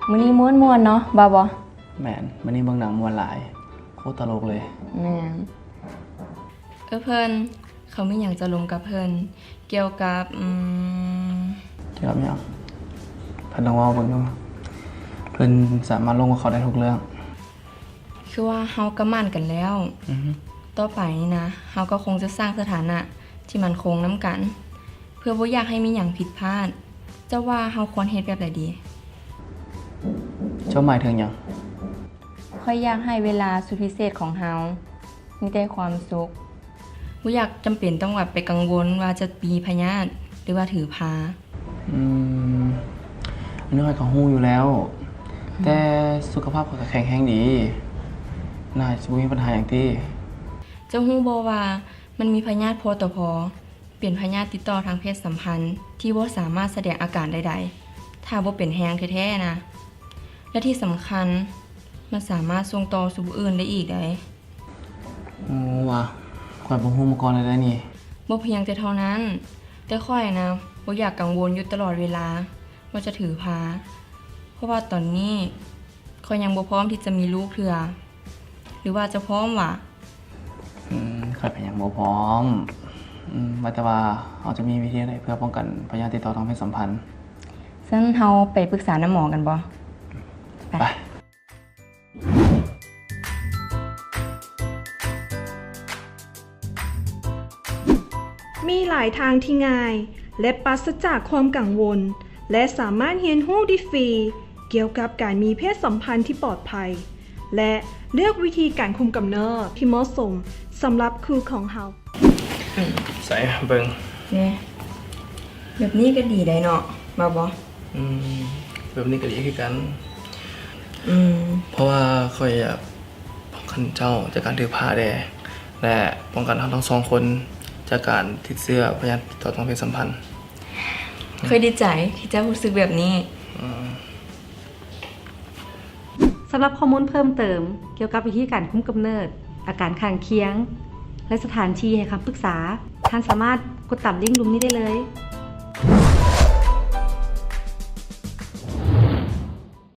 มื้อนี้ม่วนๆเนาะบ่บ่ แมนมันนี่เบิ่งหนังมวนหลายโคตรตลกเลย แม่นเพิ่นเขาไม่อยากจะลงกับเพิ่นเกี่ยวกับเกี่ยวกับหยังเพิ่นต้องเว้าเบิ่งดูเพิ่นสามารถลงกับเขาได้ทุกเรื่องคือว่าเฮาก็มั่นกันแล้วต่อไปนี่นะเฮาก็คงจะสร้างสถานะที่มันคงนํกัน เพื่อบ่อยากให้มีหยังผิดพลาดจะว่าเฮาควรเฮ็ดแบบใดดีเจ้าหมายถึงหยังค่อยอยากให้เวลาสุดพิเศษของเฮามีแต่ความสุขบ่อยากจำเป็นต้องแบบไปกังวลว่าจะมีพยาธิหรือว่าถือพาอันนี้ข้อยก็ฮู้อยู่แล้ว แต่สุขภาพข้อยก็แข็งแรงดีน่าจะบ่มีปัญหาหยังติเจ้าฮู้บ่ว่ามันมีพยาธิโพตพเป็นพยาธิติดต่อทางเพศสัมพันธ์ที่บ่สามารถแสดงอาการใดๆถ้าบ่เป็นแฮงแท้ๆนะและที่สำคัญมันสามารถส่งต่อสู่ผู้อื่นได้อีกได้โอ้ว่ะข้อยบ่ฮู้มาก่อนเลยนี่บ่เพียงแต่เท่านั้นแต่ข้อยนะบ่อยากกังวลอยู่ตลอดเวลาว่าจะถือพาเพราะว่าตอนนี้ข้อยยังบ่พร้อมที่จะมีลูกเทื่อหรือว่าจะพร้อมวะข้อยก็ยังบ่พร้อมว่าแต่ว่าเฮาจะมีวิธีใดเพื่อป้องกันพยาธิติดต่อทางเพศสัมพันธ์ฉะนั้นเฮาไปปรึกษาน้าหมอกันบ่ไปมีหลายทางที่ง่ายและปราศจากความกังวลและสามารถเรียนรู้ได้ฟรีเกี่ยวกับการมีเพศสัมพันธ์ที่ปลอดภัยและเลือกวิธีการคุมกำเนิดที่เหมาะสมสำหรับคู่ของเฮาใส่เบิ่งนี่แบบนี้ก็ดีได้เนาะมาบ่แบบนี้ก็ดีคือกันเพราะว่าข้อยอยากป้องกันเจ้าจากการถือผ้าแดและป้องกันเราทั้งสองคนจากการติดเชื้อพยาธิติดต่อทางเพศสัมพันธ์เคยดีใจที่เจ้ารู้สึกแบบนี้สำหรับข้อมูลเพิ่มเติมเกี่ยวกับวิธีการคุมกำเนิดอาการข้างเคียงและสถานที่ให้คำปรึกษาท่านสามารถกดตามลิงก์รูปนี้ได้เลย